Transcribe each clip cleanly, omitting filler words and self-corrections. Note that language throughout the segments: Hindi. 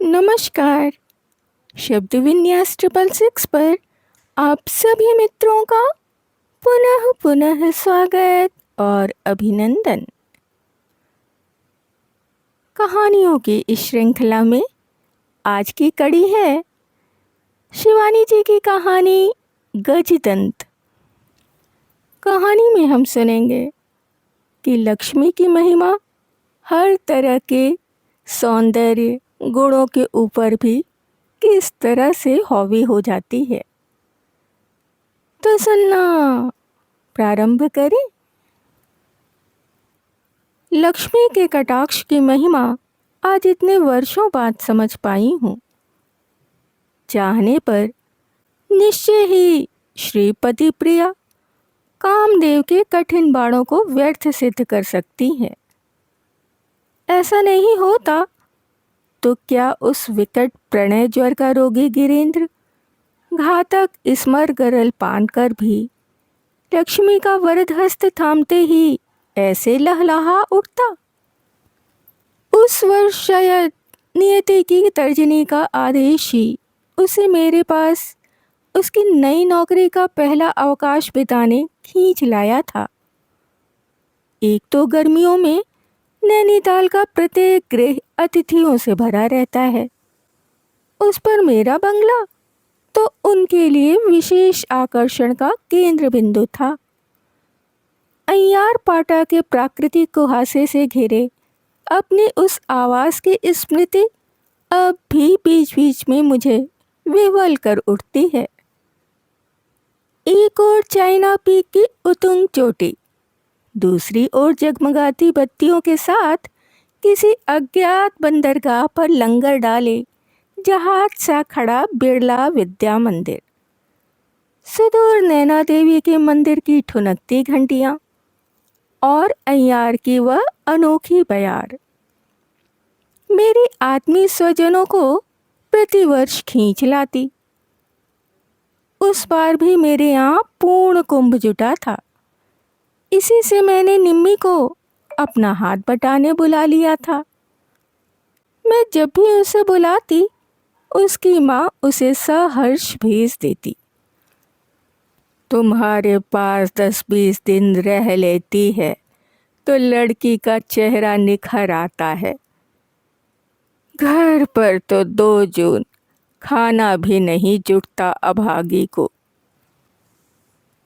नमस्कार। शब्द विन्यास 666 पर आप सभी मित्रों का पुनः पुनः स्वागत और अभिनंदन। कहानियों की इस श्रृंखला में आज की कड़ी है शिवानी जी की कहानी गजदंत। कहानी में हम सुनेंगे कि लक्ष्मी की महिमा हर तरह के सौंदर्य गुणों के ऊपर भी किस तरह से हावी हो जाती है। तो सुनना प्रारंभ करें। लक्ष्मी के कटाक्ष की महिमा आज इतने वर्षों बाद समझ पाई हूँ। चाहने पर निश्चय ही श्रीपति प्रिया कामदेव के कठिन बाणों को व्यर्थ सिद्ध कर सकती है। ऐसा नहीं होता तो क्या उस विकट प्रणय ज्वर का रोगी गिरेंद्र घातक स्मर गरल पान कर भी लक्ष्मी का वरद हस्त थामते ही ऐसे लहलहा उठता। उस वर्ष शायद नियति की तर्जनी का आदेश ही उसे मेरे पास उसकी नई नौकरी का पहला अवकाश बिताने खींच लाया था। एक तो गर्मियों में नैनीताल का प्रत्येक गृह अतिथियों से भरा रहता है, उस पर मेरा बंगला तो उनके लिए विशेष आकर्षण का केंद्र बिंदु था। अय्यार पाटा के प्राकृतिक कुहासे से घिरे अपने उस आवास की स्मृति अब भी बीच बीच में मुझे विह्वल कर उठती है। एक ओर चाइना पीक की उतुंग चोटी, दूसरी ओर जगमगाती बत्तियों के साथ किसी अज्ञात बंदरगाह पर लंगर डाले जहाज सा खड़ा बिरला विद्या मंदिर, सुदूर नैना देवी के मंदिर की ठुनकती घंटियां और अय्यार की वह अनोखी बयार मेरी आत्मीय स्वजनों को प्रतिवर्ष खींच लाती। उस बार भी मेरे यहाँ पूर्ण कुंभ जुटा था। इसी से मैंने निम्मी को अपना हाथ बटाने बुला लिया था। मैं जब भी उसे बुलाती उसकी माँ उसे सहर्ष भेज देती। तुम्हारे पास 10-20 दिन रह लेती है तो लड़की का चेहरा निखर आता है। घर पर तो 2 जून खाना भी नहीं जुटता अभागी को।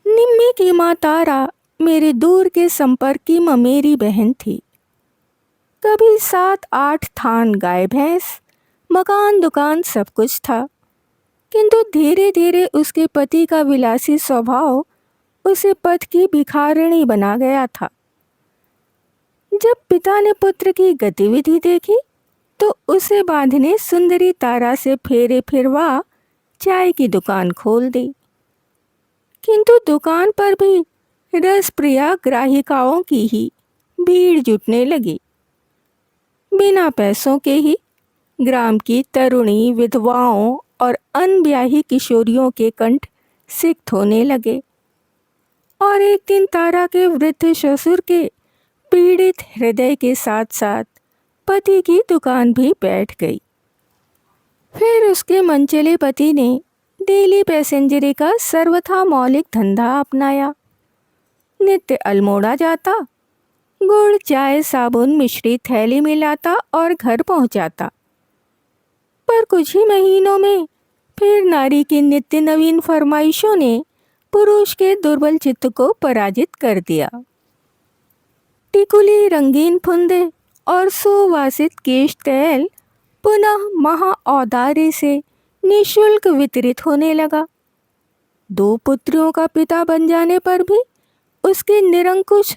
निम्मी की माँ तारा मेरे दूर के संपर्क की ममेरी बहन थी। कभी 7-8 थान गाय भैंस, मकान दुकान सब कुछ था, किंतु धीरे धीरे उसके पति का विलासी स्वभाव उसे पथ की भिखारिणी बना गया था। जब पिता ने पुत्र की गतिविधि देखी तो उसे बांधने सुंदरी तारा से फेरे फिरवा चाय की दुकान खोल दी। किंतु दुकान पर भी रसप्रिया ग्राहिकाओं की ही भीड़ जुटने लगी। बिना पैसों के ही ग्राम की तरुणी विधवाओं और अनब्याही किशोरियों के कंठ सिक्त होने लगे और एक दिन तारा के वृद्ध ससुर के पीड़ित हृदय के साथ साथ पति की दुकान भी बैठ गई। फिर उसके मनचले पति ने डेली पैसेंजरी का सर्वथा मौलिक धंधा अपनाया। नित्य अल्मोड़ा जाता, गुड़ चाय साबुन मिश्री थैली में लाता और घर पहुंचाता। पर कुछ ही महीनों में फिर नारी की नित्य नवीन फरमाइशों ने पुरुष के दुर्बल चित्त को पराजित कर दिया। टिकुली, रंगीन फुंदे और सुवासित केश तेल पुनः महा औदार्य से निःशुल्क वितरित होने लगा। 2 पुत्रियों का पिता बन जाने पर भी उसके निरंकुश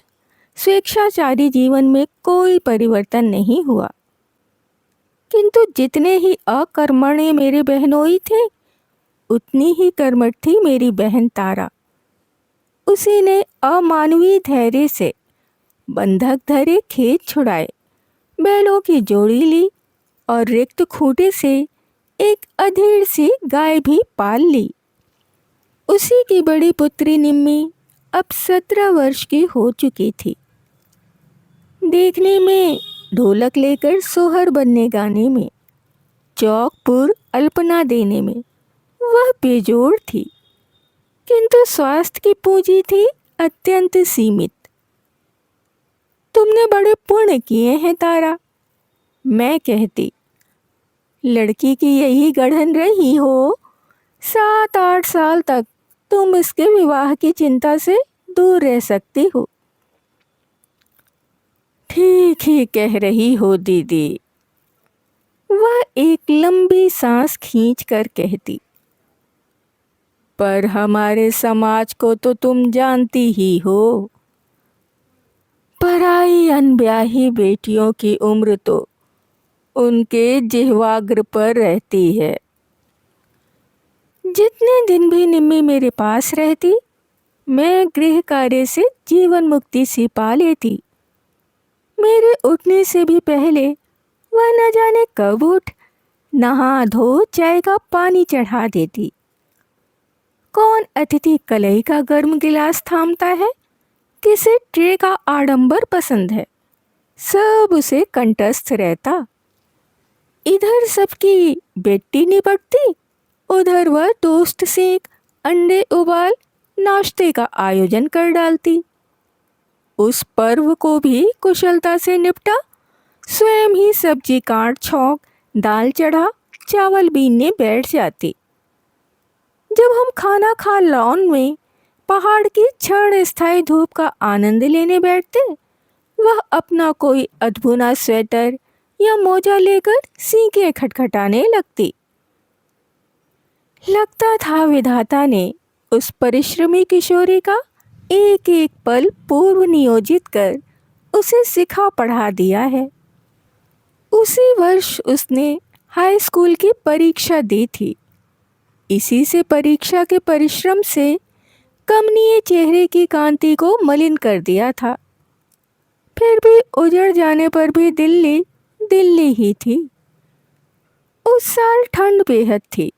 स्वेच्छाचारी जीवन में कोई परिवर्तन नहीं हुआ। किंतु जितने ही अकर्मण्य मेरे बहनोई थे, उतनी ही कर्मठ थी मेरी बहन तारा। उसी ने अमानवीय धैर्य से बंधक धरे खेत छुड़ाए, बैलों की जोड़ी ली और रिक्त खूंटे से एक अधेड़ सी गाय भी पाल ली। उसी की बड़ी पुत्री निम्मी अब 17 वर्ष की हो चुकी थी। देखने में ढोलक लेकर सोहर बनने गाने में चौकपुर अल्पना देने में वह बेजोड़ थी, किंतु स्वास्थ्य की पूंजी थी अत्यंत सीमित। तुमने बड़े पुण्य किए हैं तारा, मैं कहती। लड़की की यही गढ़न रही हो, 7-8 साल तक तुम इसके विवाह की चिंता से दूर रह सकती हो। ठीक ही कह रही हो दीदी, वह एक लंबी सांस खींचकर कहती। पर हमारे समाज को तो तुम जानती ही हो, पराई अनब्याही बेटियों की उम्र तो उनके जिह्वाग्र पर रहती है। जितने दिन भी निम्मी मेरे पास रहती, मैं गृह कार्य से जीवन मुक्ति सी पा लेती। मेरे उठने से भी पहले वह न जाने कब उठ नहा धो चाय का पानी चढ़ा देती। कौन अतिथि कलई का गर्म गिलास थामता है, किसे ट्रे का आडंबर पसंद है, सब उसे कंठस्थ रहता। इधर सबकी बेटी निपटती, उधर वह टोस्ट सेक, अंडे उबाल, नाश्ते का आयोजन कर डालती। उस पर्व को भी कुशलता से निपटा, स्वयं ही सब्जी काट छौंक, दाल चढ़ा, चावल बीनने बैठ जाती। जब हम खाना खा लॉन में पहाड़ की क्षण स्थायी धूप का आनंद लेने बैठते, वह अपना कोई अधबुना स्वेटर या मोजा लेकर सींकें खटखटाने लगती। लगता था विधाता ने उस परिश्रमी किशोरी का एक एक पल पूर्व नियोजित कर उसे सिखा पढ़ा दिया है। उसी वर्ष उसने हाई स्कूल की परीक्षा दी थी। इसी से परीक्षा के परिश्रम से कमनीय चेहरे की कांति को मलिन कर दिया था। फिर भी उजड़ जाने पर भी दिल्ली दिल्ली ही थी। उस साल ठंड बेहद थी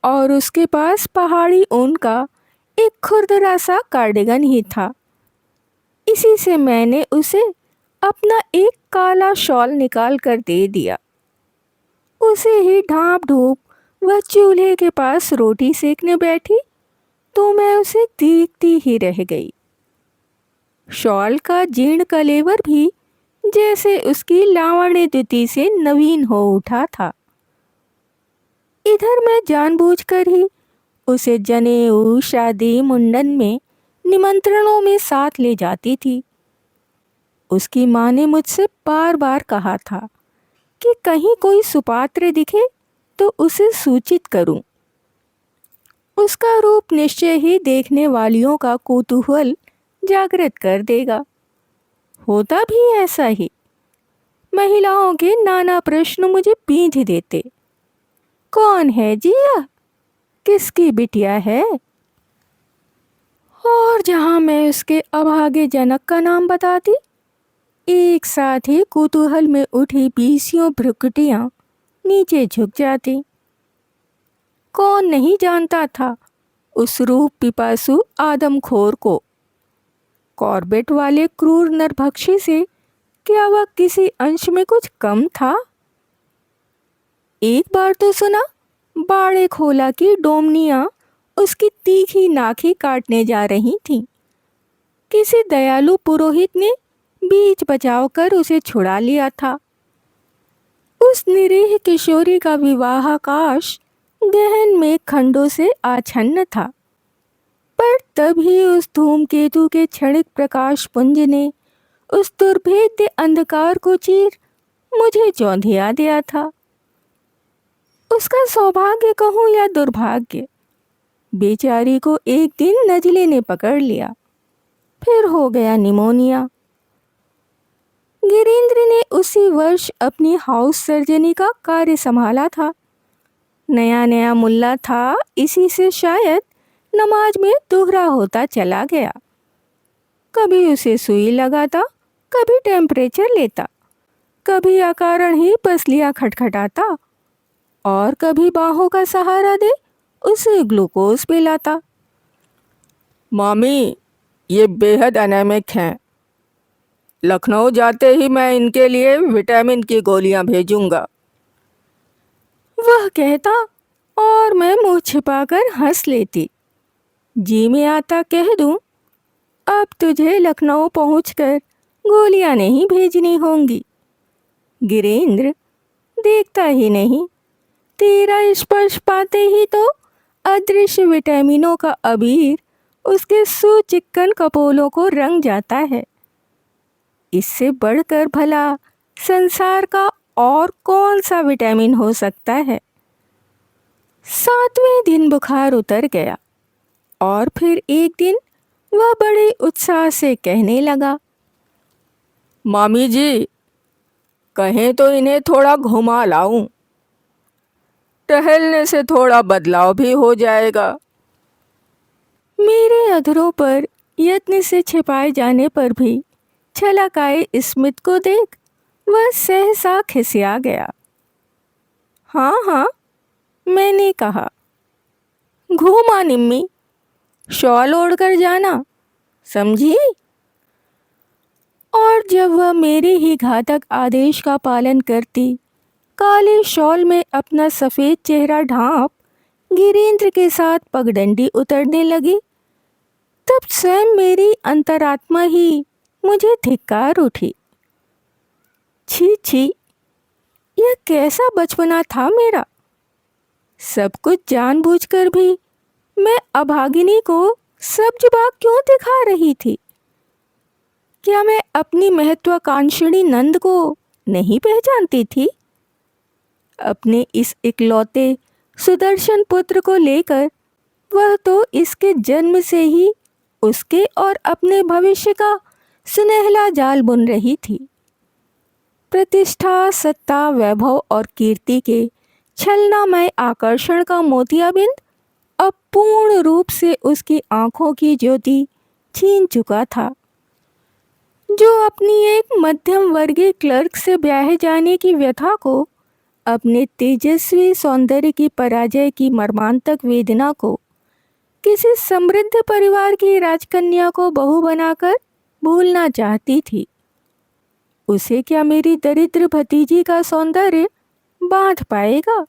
और उसके पास पहाड़ी ऊन का एक खुरदरा सा कार्डिगन ही था। इसी से मैंने उसे अपना एक काला शॉल निकाल कर दे दिया। उसे ही ढांप ढूंप वह चूल्हे के पास रोटी सेकने बैठी तो मैं उसे देखती ही रह गई। शॉल का जीर्ण कलेवर भी जैसे उसकी लावण्य द्युति से नवीन हो उठा था। इधर मैं जानबूझकर ही उसे जनेऊ, शादी, मुंडन में निमंत्रणों में साथ ले जाती थी। उसकी माँ ने मुझसे बार बार कहा था कि कहीं कोई सुपात्र दिखे तो उसे सूचित करूं। उसका रूप निश्चय ही देखने वालियों का कौतूहल जागृत कर देगा। होता भी ऐसा ही। महिलाओं के नाना प्रश्न मुझे पींझ देते। कौन है जी यह? किसकी बिटिया है? और जहां मैं उसके अभागे जनक का नाम बताती, एक साथ ही कुतूहल में उठी 20 भ्रुकुटियां नीचे झुक जाती। कौन नहीं जानता था उस रूप पिपासु आदमखोर को। कॉर्बेट वाले क्रूर नरभक्षी से क्या वह किसी अंश में कुछ कम था? एक बार तो सुना, बाड़े खोला की डोमनियां उसकी तीखी नाखी काटने जा रही थीं। किसी दयालु पुरोहित ने बीच बचाव कर उसे छुड़ा लिया था। उस निरीह किशोरी का विवाहाकाश गहन मेघ खंडों से आच्छन्न था। पर तभी उस धूमकेतु के क्षणिक प्रकाश पुंज ने उस दुर्भेद्य अंधकार को चीर मुझे चौंधिया दिया था। उसका सौभाग्य कहूँ या दुर्भाग्य, बेचारी को एक दिन नजले ने पकड़ लिया, फिर हो गया निमोनिया। गिरीन्द्र ने उसी वर्ष अपनी हाउस सर्जनी का कार्य संभाला था। नया नया मुल्ला था, इसी से शायद नमाज में दोहरा होता चला गया। कभी उसे सुई लगाता, कभी टेम्परेचर लेता, कभी अकारण ही पसलियां खटखटाता और कभी बाहों का सहारा दे उसे ग्लूकोज पिलाता। मामी, ये बेहद एनेमिक हैं। लखनऊ जाते ही मैं इनके लिए विटामिन की गोलियां भेजूंगा। वह कहता और मैं मुंह छिपाकर हंस लेती। जी में आता कह दूं, अब तुझे लखनऊ पहुंचकर गोलियां नहीं भेजनी होंगी। गिरेंद्र देखता ही नहीं, तेरा स्पर्श पाते ही तो अदृश्य विटामिनों का अबीर उसके सुचिक्कन कपोलों को रंग जाता है। इससे बढ़कर भला संसार का और कौन सा विटामिन हो सकता है। 7वें दिन बुखार उतर गया और फिर एक दिन वह बड़े उत्साह से कहने लगा, मामी जी, कहें तो इन्हें थोड़ा घुमा लाऊं, टहलने से थोड़ा बदलाव भी हो जाएगा। मेरे अधरों पर यत्न से छिपाए जाने पर भी छलक आए स्मित को देख वह सहसा खिसिया गया। हाँ हाँ, मैंने कहा, घूमा निम्मी, शॉल ओढ़कर जाना, समझी। और जब वह मेरे ही घातक आदेश का पालन करती काले शॉल में अपना सफ़ेद चेहरा ढांप गिरेंद्र के साथ पगडंडी उतरने लगी, तब स्वयं मेरी अंतरात्मा ही मुझे धिक्कार उठी। छी छी, यह कैसा बचपना था मेरा। सब कुछ जानबूझकर भी मैं अभागिनी को सब्ज बाग क्यों दिखा रही थी। क्या मैं अपनी महत्वाकांक्षिणी नंद को नहीं पहचानती थी। अपने इस इकलौते सुदर्शन पुत्र को लेकर वह तो इसके जन्म से ही उसके और अपने भविष्य का सुनहला जाल बुन रही थी। प्रतिष्ठा, सत्ता, वैभव और कीर्ति के छलनामय आकर्षण का मोतियाबिंद अब पूर्ण रूप से उसकी आंखों की ज्योति छीन चुका था। जो अपनी एक मध्यम वर्गीय क्लर्क से ब्याहे जाने की व्यथा को, अपने तेजस्वी सौंदर्य की पराजय की मर्मांतक वेदना को, किसी समृद्ध परिवार की राजकन्या को बहू बनाकर भूलना चाहती थी, उसे क्या मेरी दरिद्र भतीजी का सौंदर्य बांध पाएगा।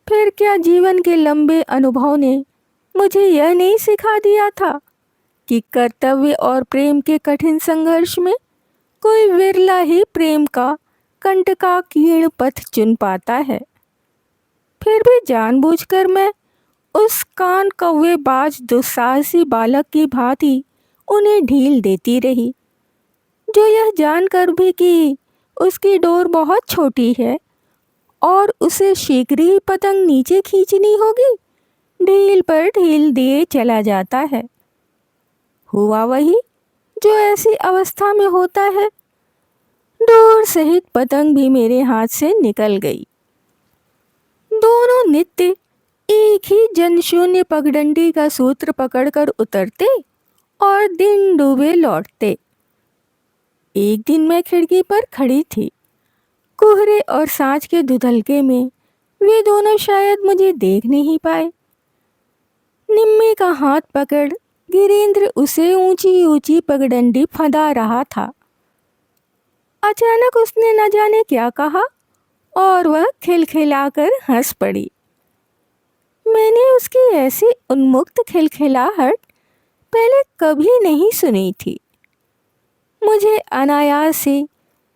फिर क्या जीवन के लंबे अनुभव ने मुझे यह नहीं सिखा दिया था कि कर्तव्य और प्रेम के कठिन संघर्ष में कोई विरला ही प्रेम का कंटकाकीर्ण पथ चुन पाता है। फिर भी जानबूझकर मैं उस कान कौवेबाज दुस्साहसी बालक की भांति उन्हें ढील देती रही, जो यह जानकर भी कि उसकी डोर बहुत छोटी है और उसे शीघ्र ही पतंग नीचे खींचनी होगी, ढील पर ढील दिए चला जाता है। हुआ वही जो ऐसी अवस्था में होता है। डोर सहित पतंग भी मेरे हाथ से निकल गई। दोनों नित्य एक ही जनशून्य पगडंडी का सूत्र पकड़कर उतरते और दिन डूबे लौटते। एक दिन मैं खिड़की पर खड़ी थी। कोहरे और सांझ के धुंधलके में वे दोनों शायद मुझे देख नहीं पाए। निम्मी का हाथ पकड़ गिरेंद्र उसे ऊंची ऊंची पगडंडी फंदा रहा था। अचानक उसने न जाने क्या कहा और वह खिलखिलाकर हंस पड़ी। मैंने उसकी ऐसी उन्मुक्त खिलखिलाहट पहले कभी नहीं सुनी थी। मुझे अनायास से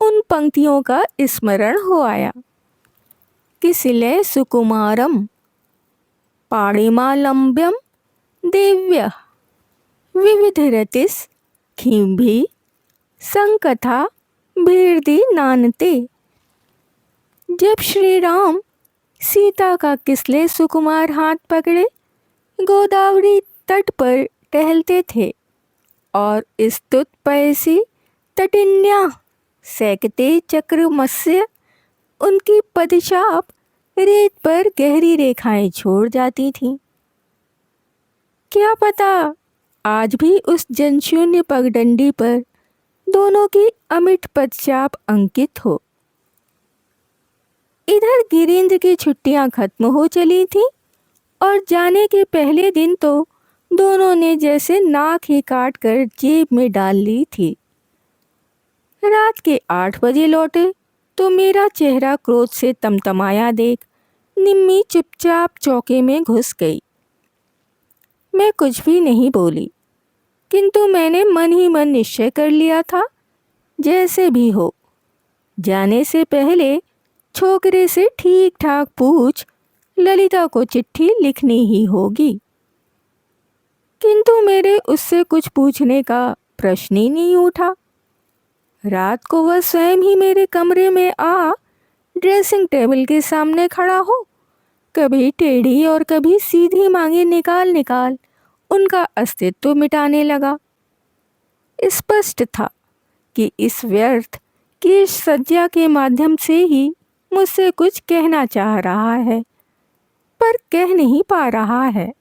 उन पंक्तियों का स्मरण हो आया। किसिले सुकुमारम पाणिमालंब्यम दिव्य विविधरतिस खिंभी संकथा भीर्दी नानते। जब श्री राम सीता का किसले सुकुमार हाथ पकड़े गोदावरी तट पर टहलते थे और स्तुत पैसी तटिन्या सैकते चक्र मत्स्य उनकी पदचाप रेत पर गहरी रेखाएं छोड़ जाती थीं। क्या पता आज भी उस जनशून्य पगडंडी पर दोनों की अमिट पदचाप अंकित हो। इधर गिरेंद्र की छुट्टियां खत्म हो चली थीं और जाने के पहले दिन तो दोनों ने जैसे नाक ही काट कर जेब में डाल ली थी। रात के 8 बजे लौटे तो मेरा चेहरा क्रोध से तमतमाया देख निम्मी चुपचाप चौके में घुस गई। मैं कुछ भी नहीं बोली, किंतु मैंने मन ही मन निश्चय कर लिया था, जैसे भी हो जाने से पहले छोकरे से ठीक ठाक पूछ ललिता को चिट्ठी लिखनी ही होगी। किंतु मेरे उससे कुछ पूछने का प्रश्न ही नहीं उठा। रात को वह स्वयं ही मेरे कमरे में आ ड्रेसिंग टेबल के सामने खड़ा हो कभी टेढ़ी और कभी सीधी मांगे निकाल निकाल उनका अस्तित्व मिटाने लगा। स्पष्ट था कि इस व्यर्थ की सज्जा के माध्यम से ही मुझसे कुछ कहना चाह रहा है, पर कह नहीं पा रहा है।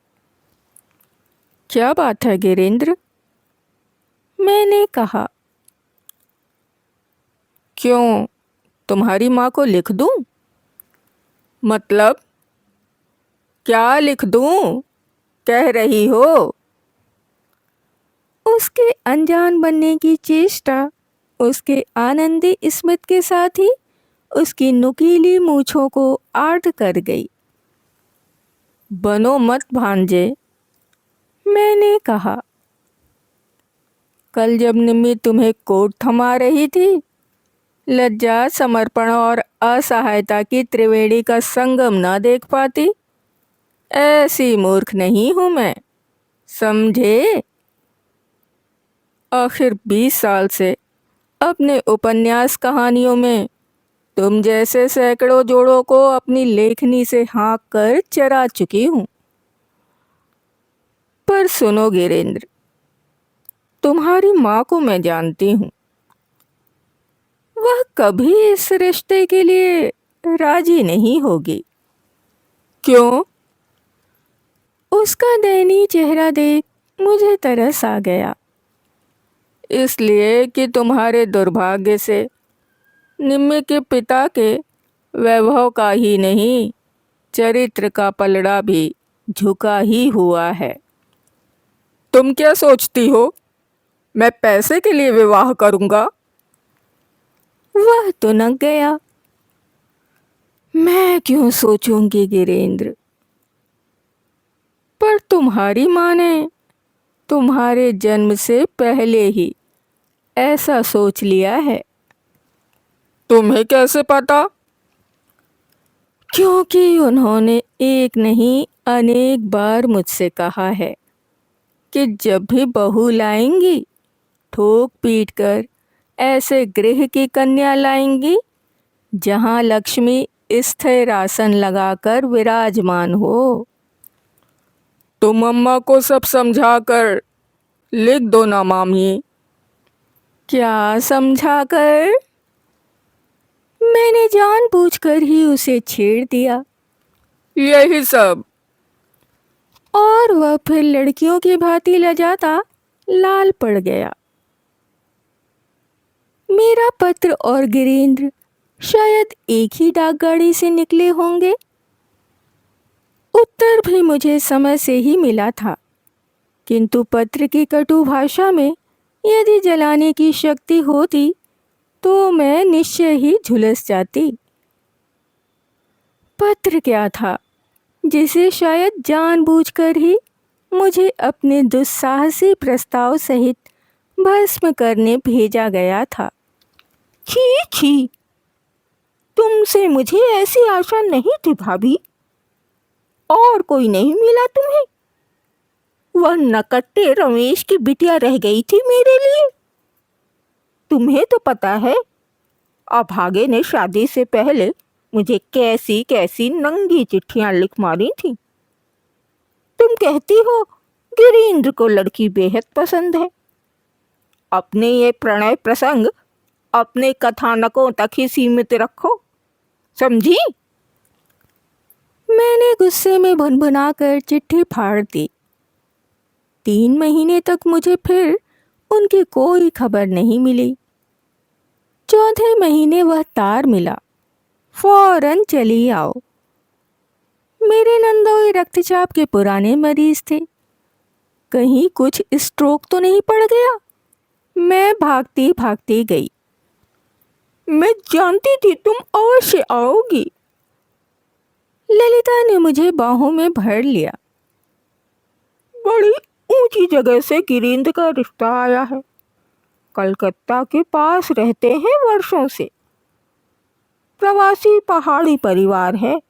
क्या बात है गिरीन्द्र? मैंने कहा। क्यों, तुम्हारी माँ को लिख दूं? मतलब क्या लिख दूं, कह रही हो? उसके अनजान बनने की चेष्टा उसके आनंदी स्मित के साथ ही उसकी नुकीली मूछों को आड़ कर गई। बनो मत भांजे, मैंने कहा। कल जब निम्मी तुम्हें कोट थमा रही थी, लज्जा, समर्पण और असहायता की त्रिवेणी का संगम न देख पाती? ऐसी मूर्ख नहीं हूं मैं, समझे? आखिर 20 साल से अपने उपन्यास कहानियों में तुम जैसे सैकड़ों जोड़ों को अपनी लेखनी से हाँक कर चरा चुकी हूं। पर सुनो गिरीन्द्र, तुम्हारी माँ को मैं जानती हूं। वह कभी इस रिश्ते के लिए राजी नहीं होगी। क्यों? उसका दयनीय चेहरा देख मुझे तरस आ गया। इसलिए कि तुम्हारे दुर्भाग्य से निम्मी के पिता के वैभव का ही नहीं, चरित्र का पलड़ा भी झुका ही हुआ है। तुम क्या सोचती हो, मैं पैसे के लिए विवाह करूंगा? वह तुनक गया। मैं क्यों सोचूंगी गिरीन्द्र, पर तुम्हारी माँ ने तुम्हारे जन्म से पहले ही ऐसा सोच लिया है। तुम्हें कैसे पता? क्योंकि उन्होंने एक नहीं अनेक बार मुझसे कहा है कि जब भी बहू लाएंगी ठोक पीट कर ऐसे गृह की कन्या लाएंगी जहां लक्ष्मी स्थिर आसन लगाकर विराजमान हो। तुम अम्मा को सब समझा कर लिख दो ना मामी। क्या समझा कर? मैंने जानबूझकर ही उसे छेड़ दिया। यही सब। और वह फिर लड़कियों की भांति लजाता लाल पड़ गया। मेरा पत्र और गिरीन्द्र शायद एक ही डाकगाड़ी से निकले होंगे। उत्तर भी मुझे समय से ही मिला था, किंतु पत्र की कटु भाषा में यदि जलाने की शक्ति होती तो मैं निश्चय ही झुलस जाती। पत्र क्या था जिसे शायद जानबूझकर ही मुझे अपने दुस्साहसी प्रस्ताव सहित भस्म करने भेजा गया था। छी छी, तुमसे मुझे ऐसी आशा नहीं थी भाभी। और कोई नहीं मिला तुम्हें? वह नकट्टे रमेश की बिटिया रह गई थी मेरे लिए। तुम्हें तो पता है अभागे ने शादी से पहले मुझे कैसी कैसी नंगी चिट्ठियां लिख मारी थी। तुम कहती हो गिरीन्द्र को लड़की बेहद पसंद है। अपने ये प्रणय प्रसंग अपने कथानकों तक ही सीमित रखो, समझी? मैंने गुस्से में भुनभुनाकर चिट्ठी फाड़ दी। 3 महीने तक मुझे फिर उनकी कोई खबर नहीं मिली। चौथे महीने वह तार मिला, फौरन चली आओ। मेरे नंदोई रक्तचाप के पुराने मरीज थे। कहीं कुछ स्ट्रोक तो नहीं पड़ गया? मैं भागती भागती गई। मैं जानती थी तुम अवश्य आओगी। ललिता ने मुझे बाहों में भर लिया। बड़ी ऊंची जगह से गिरिंद का रिश्ता आया है। कलकत्ता के पास रहते हैं वर्षों से। प्रवासी पहाड़ी परिवार है।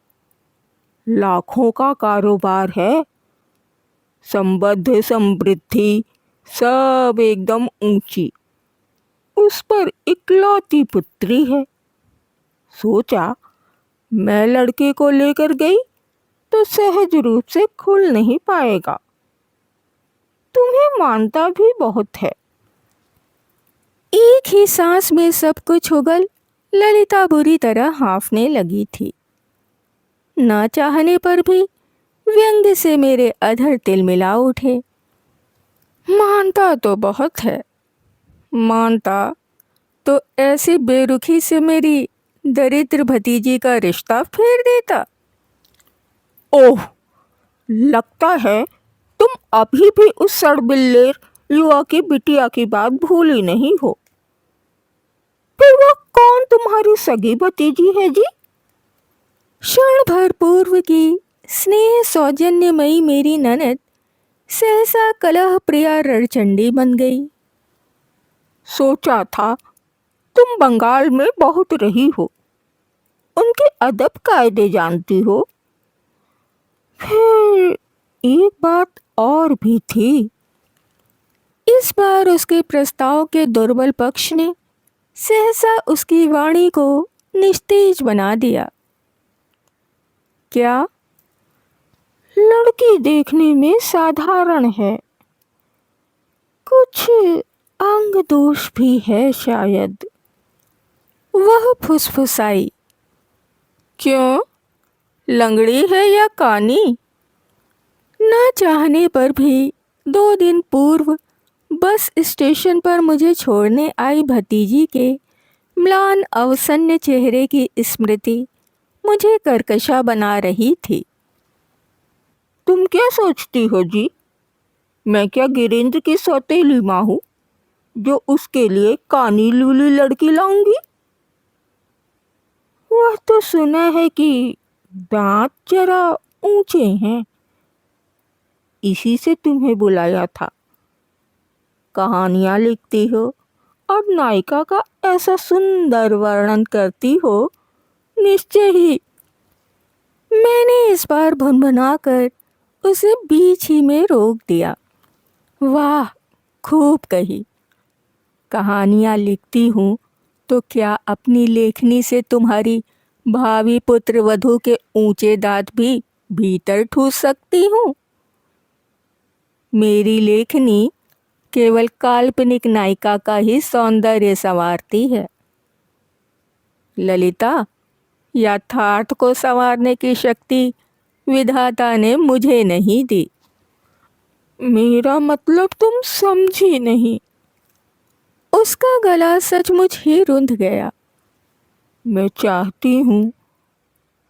लाखों का कारोबार है। संबद्ध समृद्धि सब एकदम ऊंची। उस पर इकलौती पुत्री है। सोचा मैं लड़के को लेकर गई तो सहज रूप से खुल नहीं पाएगा। तुम्हें मानता भी बहुत है। एक ही सांस में सब कुछ उगल ललिता बुरी तरह हाँफने लगी थी। ना चाहने पर भी व्यंग से मेरे अधर तिलमिला उठे। मानता तो बहुत है। मानता तो ऐसी बेरुखी से मेरी दरिद्र भतीजी का रिश्ता फेर देता। ओह, लगता है तुम अभी भी उस सड़बिल्लेर युवा की बिटिया की बात भूली नहीं हो। फिर वह कौन तुम्हारी सगी भतीजी है जी? क्षण भर पूर्व की स्नेह सौजन्यमयी मेरी ननद सहसा कलह प्रिया रणचंडी बन गई। सोचा था तुम बंगाल में बहुत रही हो, उनके अदब कायदे जानती हो। फिर एक बात और भी थी। इस बार उसके प्रस्ताव के दुर्बल पक्ष ने सहसा उसकी वाणी को निस्तेज बना दिया। क्या? लड़की देखने में साधारण है, कुछ अंग दोष भी है शायद। वह फुसफुसाई। क्यों? लंगड़ी है या कानी? न चाहने पर भी 2 दिन पूर्व बस स्टेशन पर मुझे छोड़ने आई भतीजी के म्लान अवसन्न चेहरे की स्मृति मुझे कर्कशा बना रही थी। तुम क्या सोचती हो जी? मैं क्या गिरिंद्र की सौतेली माँ हूँ जो उसके लिए कानी लूली लड़की लाऊंगी? वह तो सुना है कि दांत जरा ऊंचे हैं, इसी से तुम्हें बुलाया था। कहानियाँ लिखती हो और नायिका का ऐसा सुंदर वर्णन करती हो, निश्चय ही। मैंने इस बार भुनभुनाकर उसे बीच ही में रोक दिया। वाह, खूब कही। कहानियाँ लिखती हूँ तो क्या अपनी लेखनी से तुम्हारी भावी पुत्र वधू के ऊंचे दांत भी भीतर ठूस सकती हूँ? मेरी लेखनी केवल काल्पनिक नायिका का ही सौंदर्य संवारती है। ललिता, यथार्थ को संवारने की शक्ति विधाता ने मुझे नहीं दी। मेरा मतलब तुम समझी नहीं। उसका गला सचमुच ही रुंध गया। मैं चाहती हूँ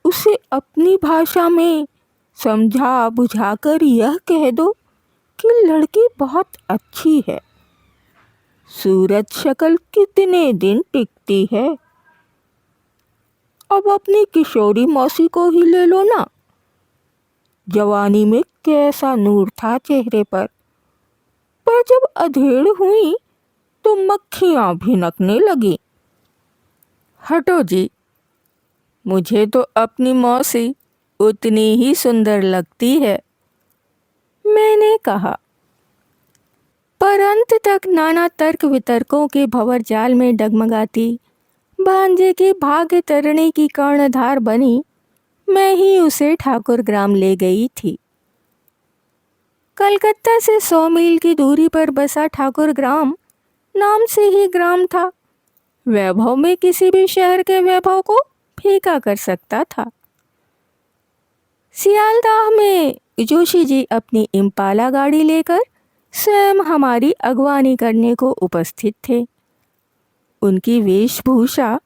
उसे अपनी भाषा में समझा बुझाकर यह कह दो कि लड़की बहुत अच्छी है। सूरत शक्ल कितने दिन टिकती है। अब अपनी किशोरी मौसी को ही ले लो ना। जवानी में कैसा नूर था चेहरे पर जब अधेड़ हुई तो मक्खियाँ भिनकने लगी। हटो जी, मुझे तो अपनी मौसी उतनी ही सुंदर लगती है, मैंने कहा। पर अंत तक नाना तर्क वितर्कों के भंवर जाल में डगमगाती भांजे के भाग्य तरने की कर्णधार बनी मैं ही उसे ठाकुर ग्राम ले गई थी। कलकत्ता से 100 मील की दूरी पर बसा ठाकुर ग्राम नाम से ही ग्राम था। वैभव में किसी भी शहर के वैभव को फीका कर सकता था। सियालदाह में जोशी जी अपनी इम्पाला गाड़ी लेकर स्वयं हमारी अगवानी करने को उपस्थित थे। उनकी वेशभूषा,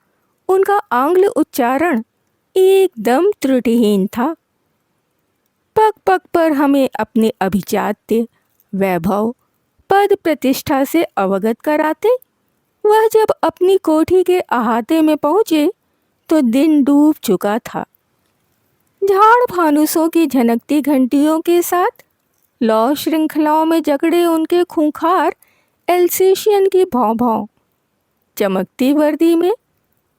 उनका आंग्ल उच्चारण एकदम त्रुटिहीन था। पग पग पर हमें अपने अभिजात्य, वैभव, पद प्रतिष्ठा से अवगत कराते वह जब अपनी कोठी के अहाते में पहुंचे तो दिन डूब चुका था। झाड़ फानुसों की झनकती घंटियों के साथ लौ श्रृंखलाओं में जकड़े उनके खूंखार एल्सेशियन की भौं-भौं, चमकती वर्दी में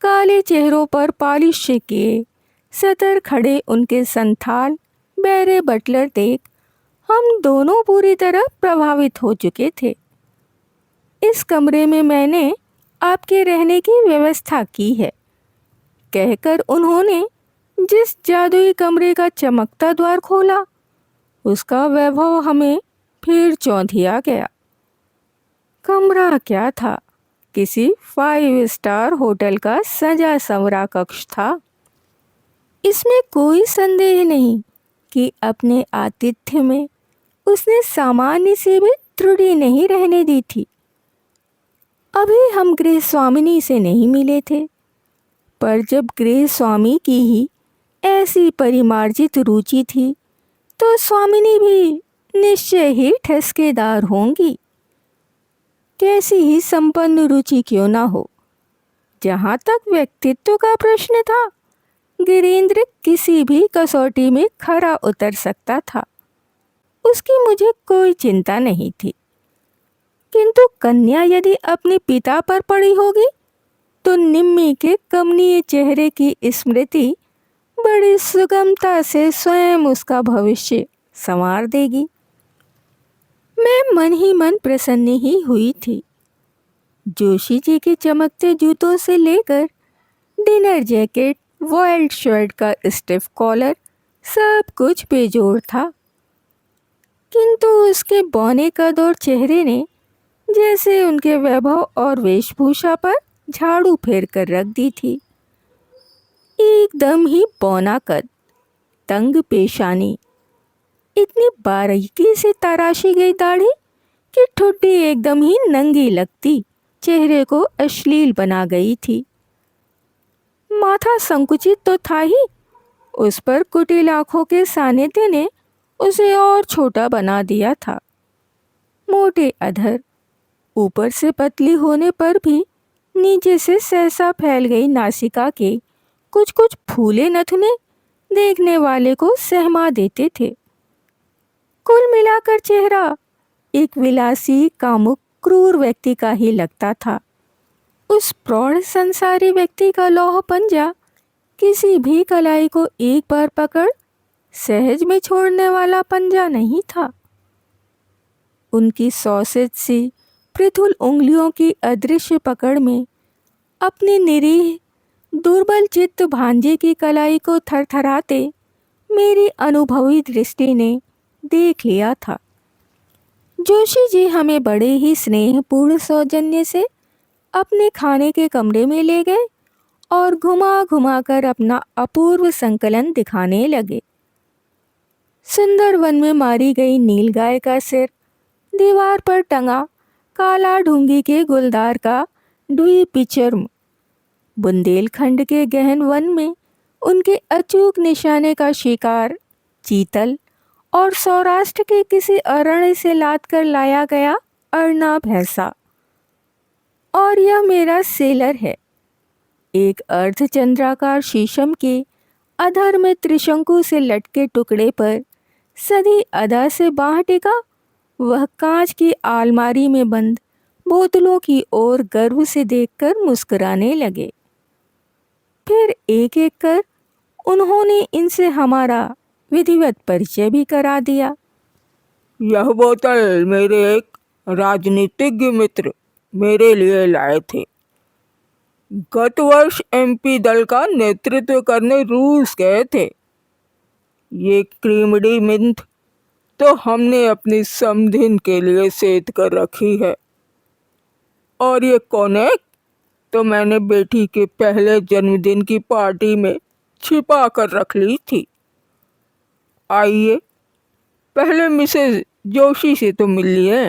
काले चेहरों पर पॉलिश किए सतर खड़े उनके संथाल बैरे बटलर देख हम दोनों पूरी तरह प्रभावित हो चुके थे। इस कमरे में मैंने आपके रहने की व्यवस्था की है, कहकर उन्होंने जिस जादुई कमरे का चमकता द्वार खोला, उसका वैभव हमें फिर चौंधिया गया। कमरा क्या था, किसी 5 स्टार होटल का सजा संवरा कक्ष था। इसमें कोई संदेह नहीं कि अपने आतिथ्य में उसने सामान्य से भी त्रुटि नहीं रहने दी थी। अभी हम गृह स्वामिनी से नहीं मिले थे, पर जब गृह स्वामी की ही ऐसी परिमार्जित रुचि थी तो स्वामिनी भी निश्चय ही ठसकेदार होंगी। कैसी ही संपन्न रुचि क्यों ना हो, जहाँ तक व्यक्तित्व का प्रश्न था, गिरीन्द्र किसी भी कसौटी में खरा उतर सकता था। उसकी मुझे कोई चिंता नहीं थी, किंतु कन्या यदि अपने पिता पर पड़ी होगी तो निम्मी के कमनीय चेहरे की स्मृति बड़ी सुगमता से स्वयं उसका भविष्य संवार देगी। मैं मन ही मन प्रसन्न ही हुई थी। जोशी जी के चमकते जूतों से लेकर डिनर जैकेट, वॉइल्ड शर्ट का स्टिफ कॉलर, सब कुछ बेजोड़ था, किंतु उसके बौने कद और चेहरे ने जैसे उनके वैभव और वेशभूषा पर झाड़ू फेर कर रख दी थी। एकदम ही बौना कद, तंग पेशानी, इतनी बारीकी से तराशी गई दाढ़ी कि ठुड्डी एकदम ही नंगी लगती चेहरे को अश्लील बना गई थी। माथा संकुचित तो था ही, उस पर कुटिल आंखों के सानिध्य ने उसे और छोटा बना दिया था। मोटे अधर, ऊपर से पतली होने पर भी नीचे से सहसा फैल गई नासिका के कुछ कुछ फूले नथुने देखने वाले को सहमा देते थे। कुल मिलाकर चेहरा एक विलासी, कामुक, क्रूर व्यक्ति का ही लगता था। उस प्रौढ़ संसारी व्यक्ति का लौह पंजा किसी भी कलाई को एक बार पकड़ सहज में छोड़ने वाला पंजा नहीं था। उनकी सौसेज सी पृथुल उंगलियों की अदृश्य पकड़ में अपनी निरीह दुर्बल चित्त भांजे की कलाई को थरथराते मेरी अनुभवी दृष्टि ने देख लिया था। जोशी जी हमें बड़े ही स्नेहपूर्ण सौजन्य से अपने खाने के कमरे में ले गए और घुमा घुमा कर अपना अपूर्व संकलन दिखाने लगे। सुंदर वन में मारी गई नीलगाय का सिर, दीवार पर टंगा काला ढूंगी के गुलदार का द्विपिचर्म, बुंदेलखंड के गहन वन में उनके अचूक निशाने का शिकार चीतल और सौराष्ट्र के किसी अरण्य से लाद कर लाया गया अरना भैंसा। और यह मेरा सेलर है, एक अर्धचंद्राकार शीशम के अधर में त्रिशंकु से लटके टुकड़े पर सधी अदा से बाह टिका वह कांच की आलमारी में बंद बोतलों की ओर गर्व से देखकर मुस्कुराने लगे। फिर एक एक कर उन्होंने इनसे हमारा विधिवत परिचय भी करा दिया। यह बोतल मेरे एक राजनीतिज्ञ मित्र मेरे लिए लाए थे। गत वर्ष एमपी दल का नेतृत्व करने रूस गए थे। ये क्रीमडी मिंथ तो हमने अपनी समधिन के लिए सेध कर रखी है, और ये कोनेक तो मैंने बेटी के पहले जन्मदिन की पार्टी में छिपा कर रख ली थी। आइए पहले मिसेज जोशी से तो मिल लिए।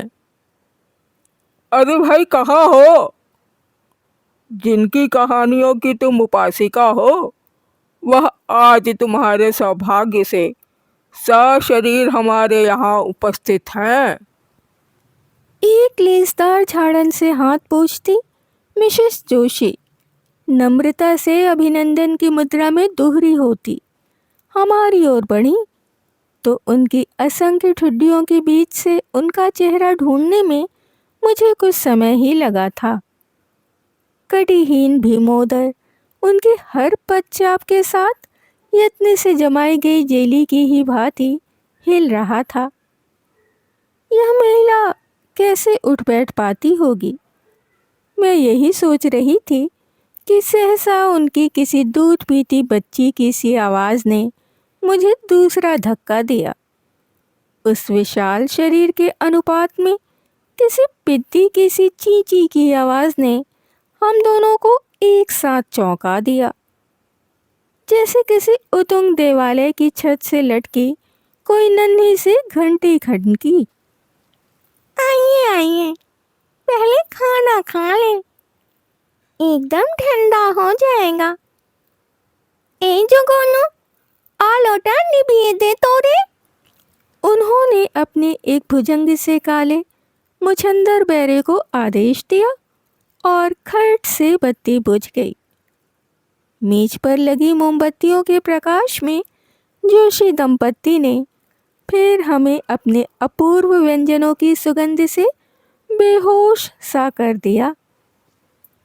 अरे भाई, कहाँ हो? जिनकी कहानियों की तुम उपासिका हो, वह आज तुम्हारे सौभाग्य से सशरीर हमारे यहाँ उपस्थित हैं। एक लेसदार झाड़न से हाथ पोंछती मिसेस जोशी नम्रता से अभिनंदन की मुद्रा में दोहरी होती हमारी ओर बढ़ी तो उनकी असंख्य ठुड्डियों के बीच से उनका चेहरा ढूंढने में मुझे कुछ समय ही लगा था। कटिहीन भीमोदर उनके हर पदचाप के साथ यत्न से जमाई गई जेली की ही भांति हिल रहा था। यह महिला कैसे उठ बैठ पाती होगी? मैं यही सोच रही थी कि सहसा उनकी किसी दूध पीती बच्ची की सी आवाज़ ने मुझे दूसरा धक्का दिया। उस विशाल शरीर के अनुपात में किसी पिद्दी की सी चींची की आवाज़ ने हम दोनों को एक साथ चौंका दिया, जैसे किसी उतुंग देवालय की छत से लटकी कोई नन्ही सी घंटी खड़की। आइए आइए, पहले खाना खा लें, एकदम ठंडा हो जाएगा। ए जोगोनो, आ लोटा निभिए दे तोरे। उन्होंने अपने एक भुजंग से काले मुछंदर बैरे को आदेश दिया और खट से बत्ती बुझ गई। मेज पर लगी मोमबत्तियों के प्रकाश में जोशी दंपत्ति ने फिर हमें अपने अपूर्व व्यंजनों की सुगंध से बेहोश सा कर दिया।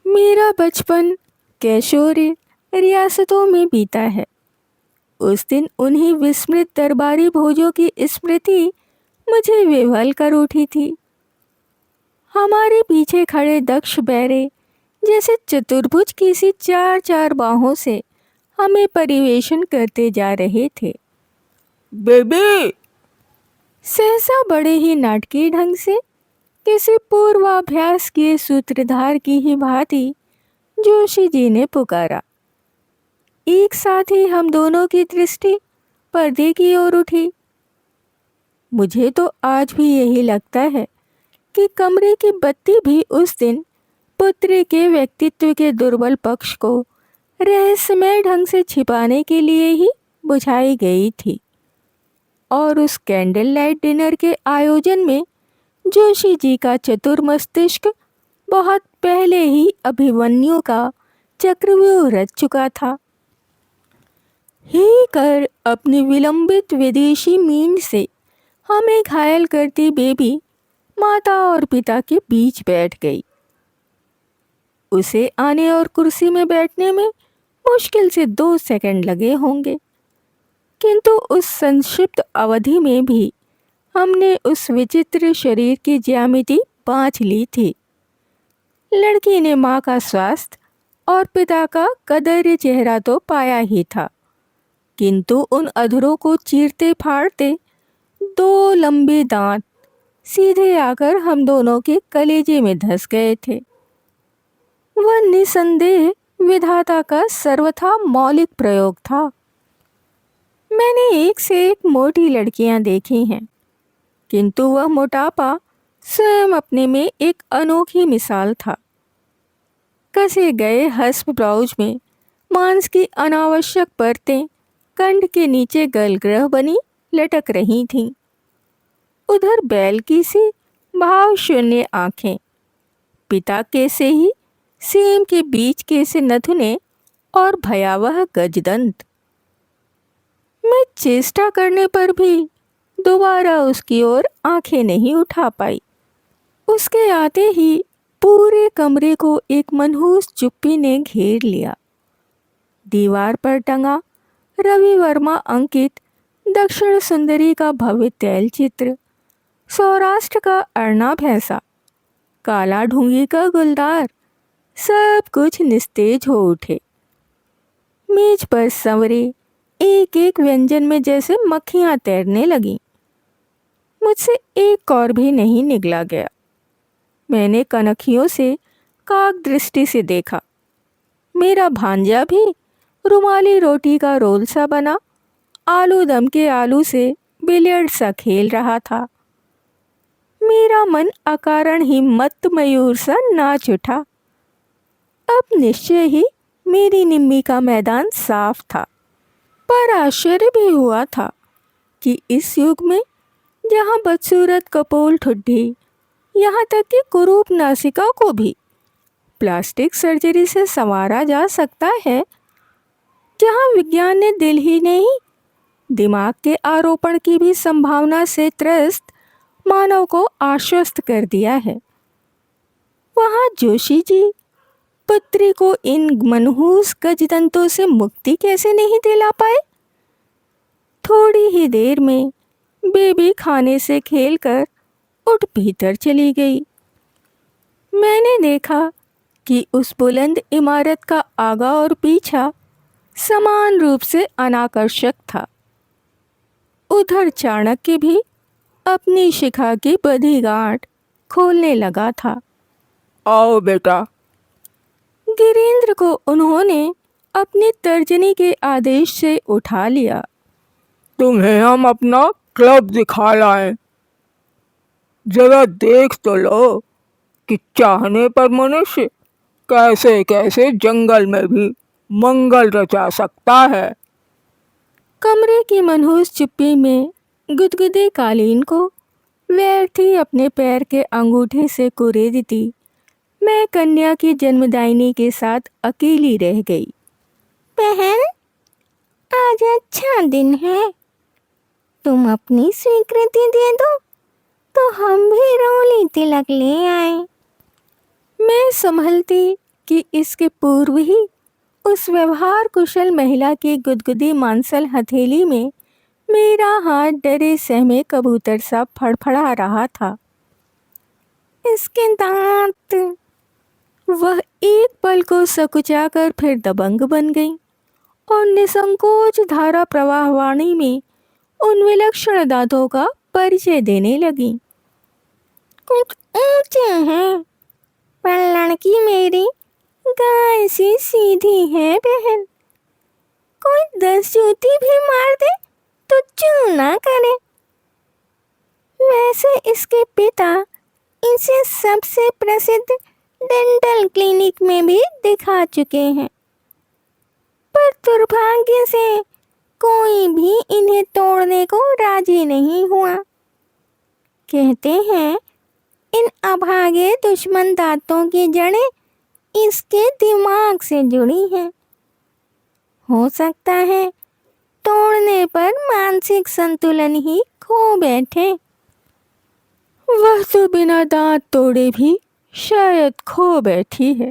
मेरा बचपन कैशोर्य रियासतों में बीता है। उस दिन उन्हीं विस्मृत दरबारी भोजों की स्मृति मुझे विह्वल कर उठी थी। हमारे पीछे खड़े दक्ष बैरे जैसे चतुर्भुज की सी चार चार बाहों से हमें परिवेशन करते जा रहे थे। बेबी! सहसा बड़े ही नाटकीय ढंग से किसी पूर्वाभ्यास किए सूत्रधार की ही भांति जोशी जी ने पुकारा। एक साथ ही हम दोनों की दृष्टि पर्दे की ओर उठी। मुझे तो आज भी यही लगता है कि कमरे की बत्ती भी उस दिन पुत्र के व्यक्तित्व के दुर्बल पक्ष को रहस्यमय ढंग से छिपाने के लिए ही बुझाई गई थी। और उस कैंडल लाइट डिनर के आयोजन में जोशी जी का चतुर मस्तिष्क बहुत पहले ही अभिमन्यु का चक्रव्यूह रच चुका था। ही कर अपनी विलंबित विदेशी मीन से हमें घायल करती बेबी माता और पिता के बीच बैठ गई। उसे आने और कुर्सी में बैठने में मुश्किल से 2 सेकंड लगे होंगे, किंतु उस संक्षिप्त अवधि में भी हमने उस विचित्र शरीर की ज्यामिति बांच ली थी। लड़की ने माँ का स्वास्थ्य और पिता का कदर्य चेहरा तो पाया ही था, किंतु उन अधरों को चीरते फाड़ते 2 लंबे दांत सीधे आकर हम दोनों के कलेजे में धंस गए थे। वह निसंदेह विधाता का सर्वथा मौलिक प्रयोग था। मैंने एक से एक मोटी लड़कियां देखी हैं, किंतु वह मोटापा स्वयं अपने में एक अनोखी मिसाल था। कसे गए हस्प ब्लाउज में मांस की अनावश्यक परतें कंठ के नीचे गलग्रह बनी लटक रही थीं। उधर बैल की सी भाव शून्य आंखें, पिता के से ही सीम के बीच के से नथुने और भयावह गजदंत। मैं चेष्टा करने पर भी दोबारा उसकी ओर आंखें नहीं उठा पाई। उसके आते ही पूरे कमरे को एक मनहूस चुप्पी ने घेर लिया। दीवार पर टंगा रवि वर्मा अंकित दक्षिण सुंदरी का भव्य तैल चित्र, सौराष्ट्र का अर्णा भैंसा, काला ढूंगी का गुलदार, सब कुछ निस्तेज हो उठे। मेज पर संवरे एक एक व्यंजन में जैसे मक्खियां तैरने लगीं। मुझसे एक और भी नहीं निगला गया। मैंने कनखियों से काक दृष्टि से देखा। मेरा भांजा भी रुमाली रोटी का रोल सा बना आलू दम के आलू से बिलियर्ड सा खेल रहा था। मेरा मन अकारण ही मत्त मयूर सा नाच उठा। अब निश्चय ही मेरी निम्मी का मैदान साफ था, पर आश्चर्य भी हुआ था कि इस युग में जहाँ बदसूरत कपोल ठुड्डी, यहाँ तक कि कुरूप नासिका को भी प्लास्टिक सर्जरी से संवारा जा सकता है, जहां विज्ञान ने दिल ही नहीं दिमाग के आरोपण की भी संभावना से त्रस्त मानव को आश्वस्त कर दिया है, वहां जोशी जी पुत्री को इन मनहूस गजदंतों से मुक्ति कैसे नहीं दिला पाए। थोड़ी ही देर में बेबी खाने से खेलकर उठ भीतर चली गई। मैंने देखा कि उस बुलंद इमारत का आगा और पीछा समान रूप से अनाकर्षक था। उधर चाणक्य भी अपनी शिखा की बधी गांठ खोलने लगा था। आओ बेटा। गिरीन्द्र को उन्होंने अपनी तर्जनी के आदेश से उठा लिया। तुम्हें हम अपना क्लब दिखा लाएं। जरा देख तो लो कि चाहने पर मनुष्य कैसे कैसे जंगल में भी मंगल रचा सकता है। कमरे की मनहूस चुप्पी में गुदगुदे कालीन को व्यर्थ ही अपने पैर के अंगूठे से कुरेदती मैं कन्या की जन्मदायिनी के साथ अकेली रह गई। बहन, आज अच्छा दिन है, तुम अपनी स्वीकृति दे दो तो हम भी रौली तिलक ले आए। मैं संभलती कि इसके पूर्व ही उस व्यवहार कुशल महिला की गुदगुदी मांसल हथेली में मेरा हाथ डरे सहमे कबूतर सा फड़फड़ा रहा था। इसके दांत। वह एक पल को सकुचाकर फिर दबंग बन गई और निसंकोच धारा प्रवाहवाणी में उन विलक्षण दांतों का परिचय देने लगी। कुछ ऊंचे हैं, पर लड़की मेरी गाय सी सीधी है बहन। कोई 10 जूती भी मार दे तो चू ना करे। वैसे इसके पिता इसे सबसे प्रसिद्ध डेंटल क्लिनिक में भी दिखा चुके हैं, पर दुर्भाग्य से कोई भी इन्हें तोड़ने को राजी नहीं हुआ। कहते हैं इन अभागे दुश्मन दांतों की जड़ें इसके दिमाग से जुड़ी हैं। हो सकता है तोड़ने पर मानसिक संतुलन ही खो बैठे। वह तो बिना दांत तोड़े भी शायद खो बैठी है।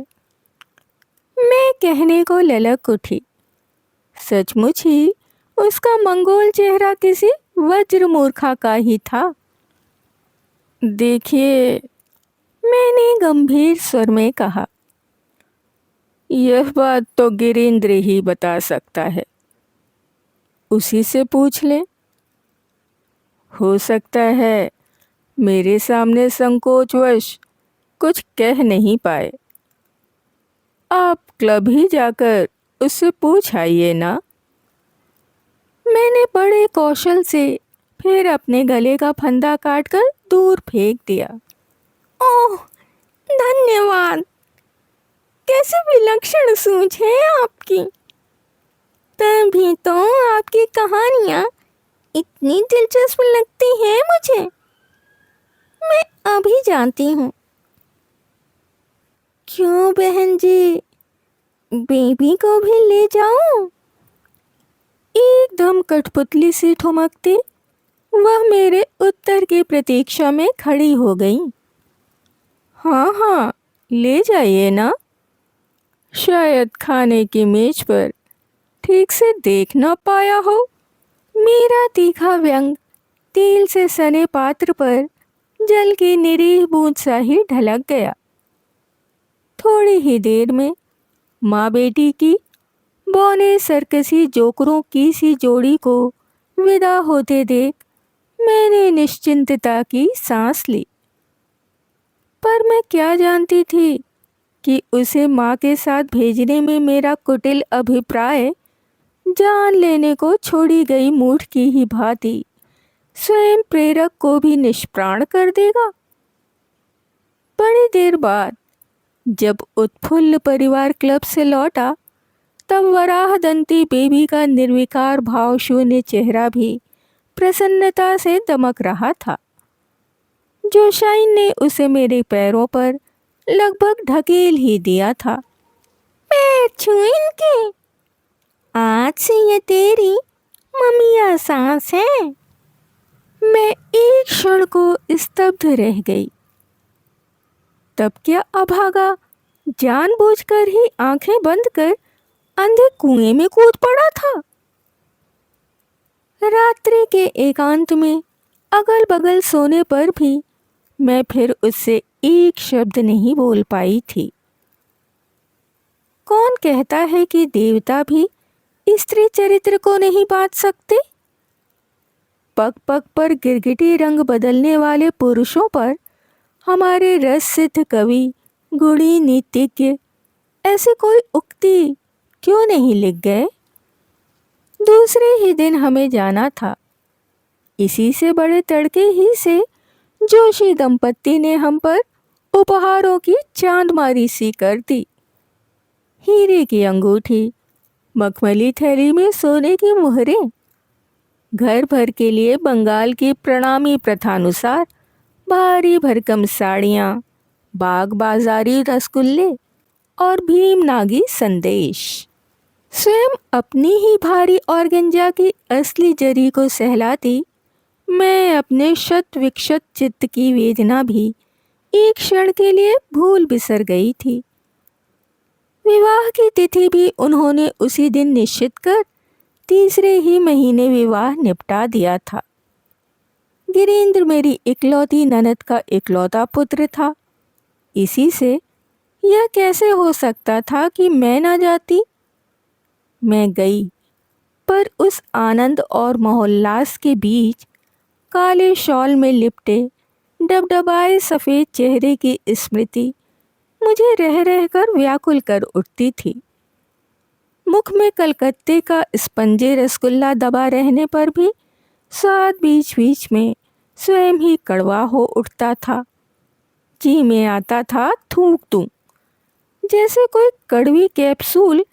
मैं कहने को ललक उठी। सचमुच ही उसका मंगोल चेहरा किसी वज्र मूर्खा का ही था। देखिए, मैंने गंभीर स्वर में कहा, यह बात तो गिरीन्द्र ही बता सकता है, उसी से पूछ ले। हो सकता है मेरे सामने संकोचवश कुछ कह नहीं पाए। आप क्लब ही जाकर उससे पूछ आइए ना। मैंने बड़े कौशल से फिर अपने गले का फंदा काटकर दूर फेंक दिया। ओह, धन्यवाद। कैसे विलक्षण सूझ है आपकी। तभी तो आपकी कहानियाँ इतनी दिलचस्प लगती हैं मुझे। मैं अभी जानती हूँ। क्यों बहन जी, बेबी को भी ले जाऊं? एकदम कठपुतली सी ठुमकती वह मेरे उत्तर की प्रतीक्षा में खड़ी हो गई। हाँ हाँ, ले जाइए ना। शायद खाने की मेज पर ठीक से देख ना पाया हो। मेरा तीखा व्यंग तेल से सने पात्र पर जल की निरीह बूंद सा ही ढलक गया। थोड़ी ही देर में माँ बेटी की बौने सर्कसी जोकरों की सी जोड़ी को विदा होते देख मैंने निश्चिंतता की सांस ली। पर मैं क्या जानती थी कि उसे माँ के साथ भेजने में मेरा कुटिल अभिप्राय जान लेने को छोड़ी गई मूठ की ही भांति स्वयं प्रेरक को भी निष्प्राण कर देगा। बड़ी देर बाद जब उत्फुल्ल परिवार क्लब से लौटा, तब वराहदंती बेबी का निर्विकार भाव शून्य चेहरा भी प्रसन्नता से दमक रहा था। जोशाइन ने उसे मेरे पैरों पर लगभग ढकेल ही दिया था। पैर छू इनके, आज से ये तेरी ममिया सास है। मैं एक क्षण को स्तब्ध रह गई। तब क्या अभागा जानबूझकर ही आंखें बंद कर अंधे कुएं में कूद पड़ा था। रात्रि के एकांत में अगल बगल सोने पर भी मैं फिर उससे एक शब्द नहीं बोल पाई थी। कौन कहता है कि देवता भी स्त्री चरित्र को नहीं बांट सकते। पग पग पर गिरगिटी रंग बदलने वाले पुरुषों पर हमारे रस सिद्ध कवि, गुणी नीतिज्ञ ऐसी कोई उक्ति क्यों नहीं लिख गए। दूसरे ही दिन हमें जाना था। इसी से बड़े तड़के ही से जोशी दंपत्ति ने हम पर उपहारों की चांदमारी सी कर दी। हीरे की अंगूठी, मखमली थैली में सोने की मुहरें, घर भर के लिए बंगाल की प्रणामी प्रथानुसार भारी भरकम साड़ियाँ, बाग बाजारी रसगुल्ले और भीमनागी संदेश। स्वयं अपनी ही भारी ऑर्गेंजा की असली जरी को सहलाती मैं अपने शत विक्षत चित्त की वेदना भी एक क्षण के लिए भूल बिसर गई थी। विवाह की तिथि भी उन्होंने उसी दिन निश्चित कर तीसरे ही महीने विवाह निपटा दिया था। गिरीन्द्र मेरी इकलौती ननद का इकलौता पुत्र था। इसी से यह कैसे हो सकता था कि मैं ना जाती। मैं गई, पर उस आनंद और मोहल्लास के बीच काले शॉल में लिपटे डबडबाए सफ़ेद चेहरे की स्मृति मुझे रह रहकर व्याकुल कर उठती थी। मुख में कलकत्ते का स्पंजे रसगुल्ला दबा रहने पर भी स्वाद बीच बीच में स्वयं ही कड़वा हो उठता था। जी में आता था थूक दूं, जैसे कोई कड़वी कैप्सूल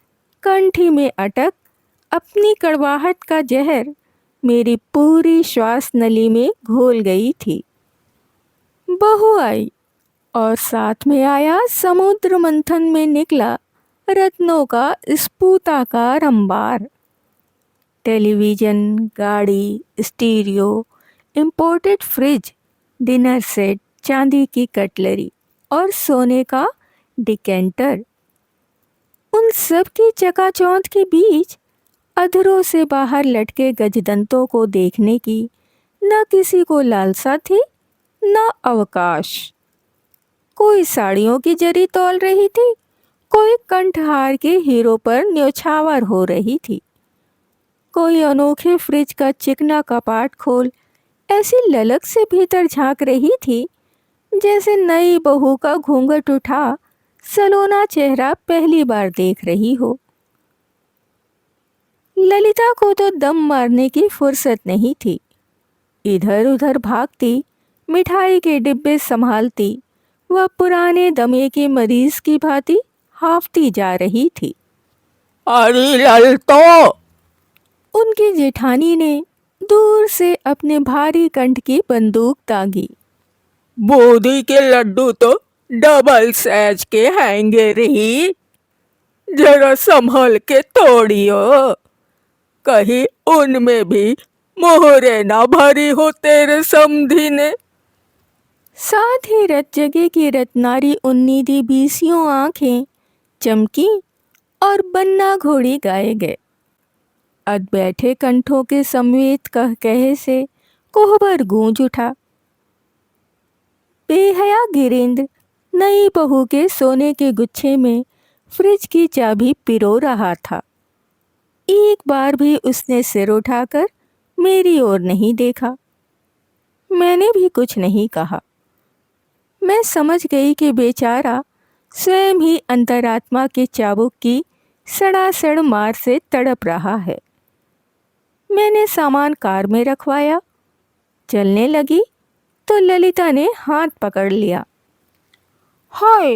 कंठी में अटक अपनी कड़वाहट का जहर मेरी पूरी श्वास नली में घोल गई थी। बहू आई और साथ में आया समुद्र मंथन में निकला रत्नों का स्फूताकार अंबार। टेलीविज़न, गाड़ी, stereo, imported fridge, dinner set, चांदी की कटलरी और सोने का डिकेंटर। उन सब की चकाचौंध के बीच अधरों से बाहर लटके गजदंतों को देखने की न किसी को लालसा थी न अवकाश। कोई साड़ियों की जरी तौल रही थी, कोई कंठहार के हीरों पर न्योछावर हो रही थी, कोई अनोखे फ्रिज का चिकना कपाट खोल ऐसी ललक से भीतर झांक रही थी जैसे नई बहू का घूंघट उठा सलोना चेहरा पहली बार देख रही हो। ललिता को तो दम मारने की फुर्सत नहीं थी। इधर उधर भागती, मिठाई के डिब्बे संभालती, वह पुराने दमे के मरीज की भांति हाफती जा रही थी। अरे ललतो! उनकी जेठानी ने दूर से अपने भारी कंठ की बंदूक दागी। बूंदी के लड्डू तो डबल साइज के हैंगे रही, जरा संभल के तोड़ियो, कहीं उनमें भी मोहरे ना भरी हो तेरे समधी ने। साथ ही रत जगह की रत्नारी उन्नीदी बीसियों आंखें चमकी और बन्ना घोड़ी गाए गए। अध बैठे कंठों के संवेद कह कहे से कोहबर गूंज उठा। बेहया गिरीन्द्र नई बहू के सोने के गुच्छे में फ्रिज की चाबी पिरो रहा था। एक बार भी उसने सिर उठाकर मेरी ओर नहीं देखा। मैंने भी कुछ नहीं कहा। मैं समझ गई कि बेचारा स्वयं ही अंतरात्मा के चाबुक की सड़ासड़ मार से तड़प रहा है। मैंने सामान कार में रखवाया। चलने लगी तो ललिता ने हाथ पकड़ लिया। हाय,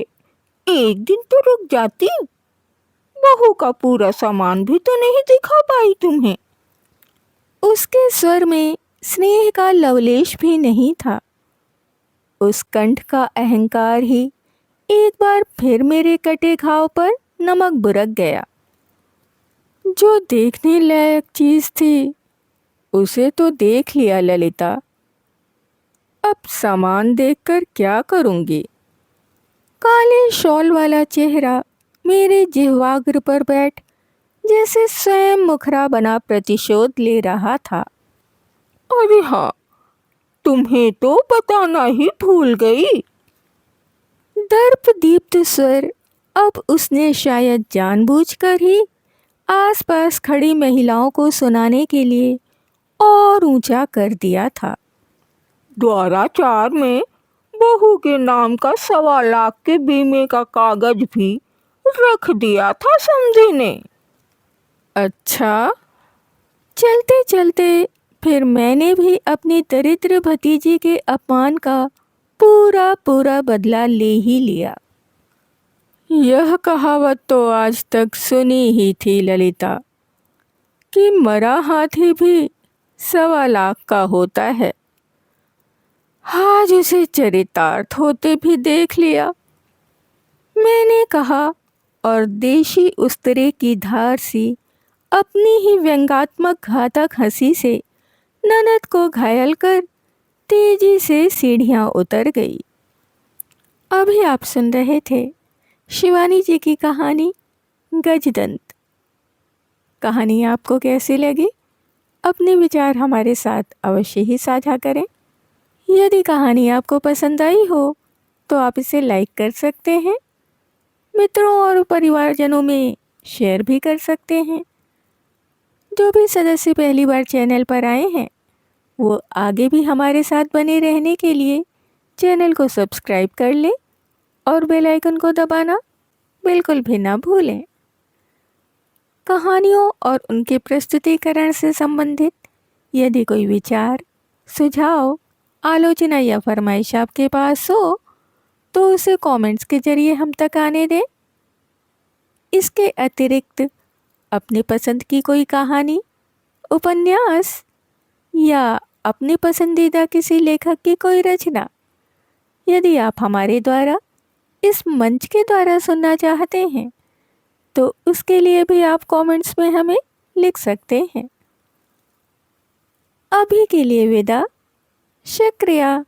एक दिन तो रुक जाती, बहू का पूरा सामान भी तो नहीं दिखा पाई तुम्हें। उसके स्वर में स्नेह का लवलेश भी नहीं था। उस कंठ का अहंकार ही एक बार फिर मेरे कटे घाव पर नमक बुरक गया। जो देखने लायक चीज थी उसे तो देख लिया ललिता, अब सामान देखकर क्या करूंगी। काले शॉल वाला चेहरा मेरे जिह्वाग्र पर बैठ जैसे स्वयं मुखरा बना प्रतिशोध ले रहा था। अरे हाँ, तुम्हें तो बताना ही भूल गई। दर्प दीप्त स्वर अब उसने शायद जानबूझकर ही आसपास खड़ी महिलाओं को सुनाने के लिए और ऊंचा कर दिया था। द्वाराचार में बहू के नाम का 1.25 लाख के बीमे का कागज भी रख दिया था समझी ने। अच्छा। चलते चलते फिर मैंने भी अपनी दरिद्र भतीजी के अपमान का पूरा पूरा बदला ले ही लिया। यह कहावत तो आज तक सुनी ही थी ललिता, कि मरा हाथी भी 1.25 लाख का होता है। आज उसे चरितार्थ होते भी देख लिया। मैंने कहा और देशी उस्तरे की धार सी अपनी ही व्यंग्यात्मक घातक हंसी से ननद को घायल कर तेजी से सीढ़ियां उतर गई। अभी आप सुन रहे थे शिवानी जी की कहानी गजदंत। कहानी आपको कैसी लगी? अपने विचार हमारे साथ अवश्य ही साझा करें। यदि कहानी आपको पसंद आई हो तो आप इसे लाइक कर सकते हैं, मित्रों और परिवारजनों में शेयर भी कर सकते हैं। जो भी सदस्य पहली बार चैनल पर आए हैं वो आगे भी हमारे साथ बने रहने के लिए चैनल को सब्सक्राइब कर लें और बेल आइकन को दबाना बिल्कुल भी ना भूलें। कहानियों और उनके प्रस्तुतिकरण से संबंधित यदि कोई विचार, सुझाव, आलोचना या फरमाइश आपके पास हो तो उसे कमेंट्स के जरिए हम तक आने दें। इसके अतिरिक्त अपनी पसंद की कोई कहानी, उपन्यास या अपनी पसंदीदा किसी लेखक की कोई रचना यदि आप हमारे द्वारा इस मंच के द्वारा सुनना चाहते हैं तो उसके लिए भी आप कमेंट्स में हमें लिख सकते हैं। अभी के लिए विदा। शुक्रिया।